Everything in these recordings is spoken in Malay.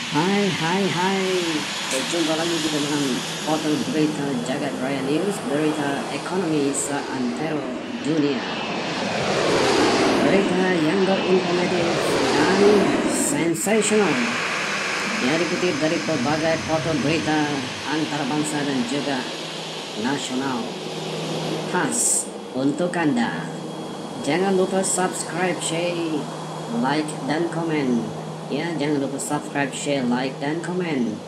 Hai. Berjumpa lagi kita dengan portal berita Jagat Raya News, berita ekonomi seantero dunia. Berita yang berinformatif dan sensasional yang dikutip dari berbagai portal berita antarabangsa dan juga nasional. Khas untuk Anda. Jangan lupa subscribe, share, like, dan komen. Ya, jangan lupa subscribe, share, like, dan komen.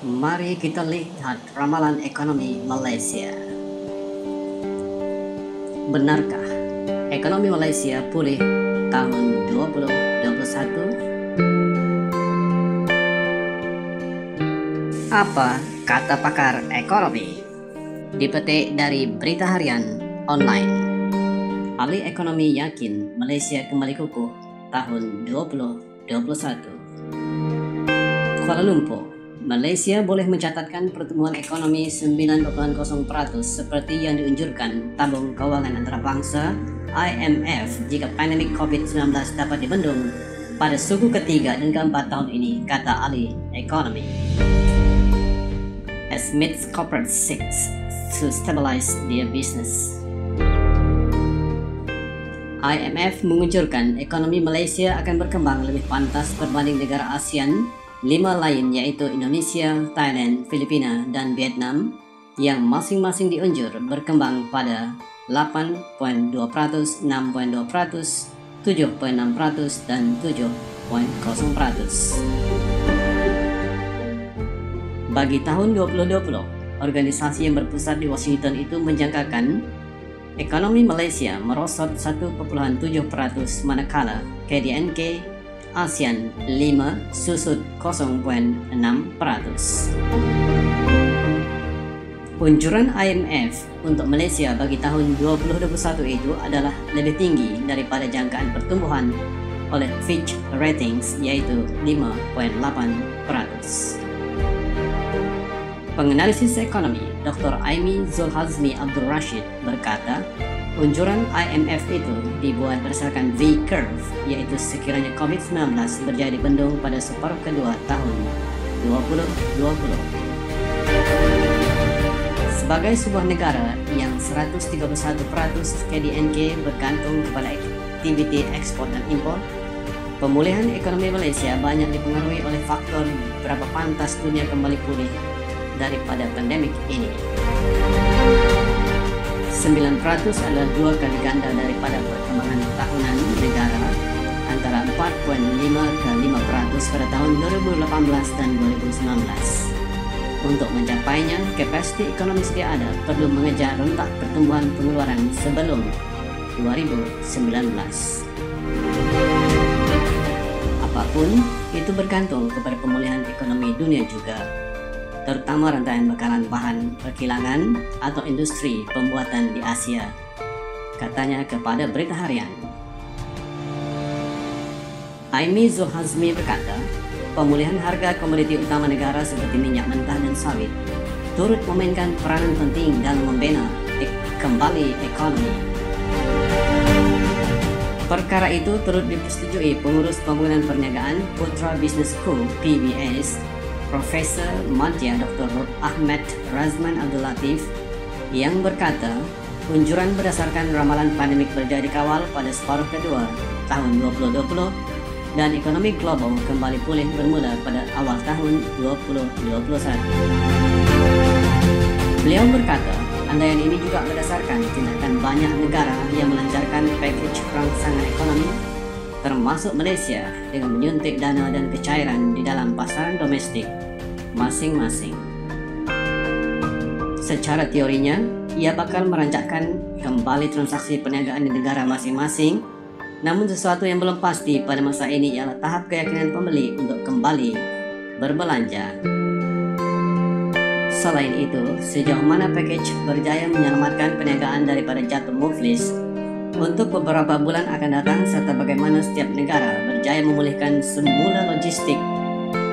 Mari kita lihat ramalan ekonomi Malaysia. Benarkah ekonomi Malaysia pulih tahun 2021? Apa kata pakar ekonomi? Dipetik dari berita harian online. Ahli ekonomi yakin Malaysia kembali kukuh tahun 2021. Kuala Lumpur, Malaysia boleh mencatatkan pertumbuhan ekonomi 9.0% seperti yang diunjurkan Tabung Kewangan Antarabangsa IMF jika pandemik COVID-19 dapat dibendung pada suku ketiga dan keempat tahun ini, kata ahli ekonomi. As MIT's corporate seeks to stabilize their business. IMF mengunjurkan ekonomi Malaysia akan berkembang lebih pantas berbanding negara ASEAN 5 lain yaitu Indonesia, Thailand, Filipina, dan Vietnam yang masing-masing diunjur berkembang pada 8.2%, 6.2%, 7.6%, dan 7.0%. Bagi tahun 2020, organisasi yang berpusat di Washington itu menjangkakan ekonomi Malaysia merosot 1.7% manakala KDNK ASEAN 5 susut 0.6%. Unjuran IMF untuk Malaysia bagi tahun 2021 itu adalah lebih tinggi daripada jangkaan pertumbuhan oleh Fitch Ratings yaitu 5.8%. Penganalisis ekonomi Dr. Aimi Zulhazmi Abdul Rashid berkata, unjuran IMF itu dibuat berdasarkan V-curve, yaitu sekiranya COVID-19 berjaya dibendung pada separuh kedua tahun 2020. Sebagai sebuah negara yang 131% KDNK bergantung kepada aktiviti ekspor dan impor, pemulihan ekonomi Malaysia banyak dipengaruhi oleh faktor berapa pantas dunia kembali pulih daripada pandemik ini. 9% adalah 2 kali ganda daripada perkembangan tahunan negara antara 4.5 ke 5% pada tahun 2018 dan 2019. Untuk mencapainya, kapasiti ekonomi sedia ada perlu mengejar rentak pertumbuhan pengeluaran sebelum 2019. Apapun, itu bergantung kepada pemulihan ekonomi dunia juga, terutama rantaian bekalan bahan perkilangan atau industri pembuatan di Asia, katanya kepada berita harian. Aimi Zulhazmi berkata, pemulihan harga komoditi utama negara seperti minyak mentah dan sawit turut memainkan peranan penting dalam membina kembali ekonomi. Perkara itu turut dipersetujui pengurus pembangunan perniagaan Putra Business School PBS Profesor Madya Dr. Ahmad Razman Abdul Latif yang berkata unjuran berdasarkan ramalan pandemik berjaya dikawal pada separuh kedua tahun 2020 dan ekonomi global kembali pulih bermula pada awal tahun 2021. Beliau berkata andaian ini juga berdasarkan tindakan banyak negara yang melancarkan package rangsangan ekonomi termasuk Malaysia dengan menyuntik dana dan kecairan di dalam pasaran domestik masing-masing. Secara teorinya, ia bakal merancangkan kembali transaksi perniagaan di negara masing-masing, namun sesuatu yang belum pasti pada masa ini ialah tahap keyakinan pembeli untuk kembali berbelanja. Selain itu, sejauh mana package berjaya menyelamatkan perniagaan daripada jatuh muflis untuk beberapa bulan akan datang serta bagaimana setiap negara berjaya memulihkan semula logistik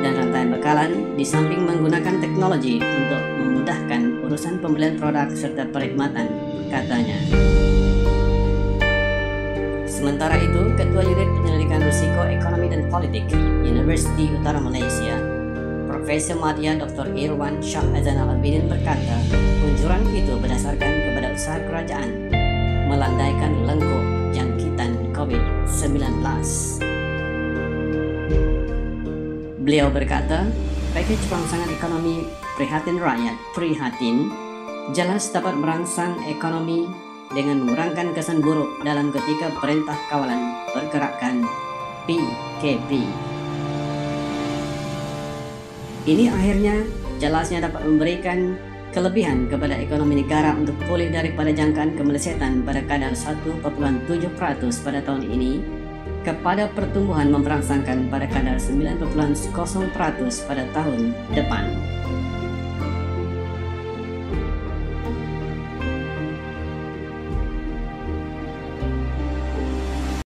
dan rantaian bekalan di samping menggunakan teknologi untuk memudahkan urusan pembelian produk serta perkhidmatan, katanya. Sementara itu, Ketua Unit Penyelidikan Risiko Ekonomi dan Politik Universiti Utara Malaysia, Profesor Madya Dr. Irwan Shah Zainal Abidin berkata, unjuran itu berdasarkan kepada usaha kerajaan melandaikan lengkuk jangkitan COVID-19. Beliau berkata, pakej perangsangan ekonomi prihatin rakyat prihatin jelas dapat merangsang ekonomi dengan mengurangkan kesan buruk dalam ketika Perintah Kawalan Pergerakan PKP. Ini akhirnya jelasnya dapat memberikan kelebihan kepada ekonomi negara untuk pulih daripada jangkaan kemelesetan pada kadar 1,7% pada tahun ini kepada pertumbuhan memperangsangkan pada kadar 9,0% pada tahun depan.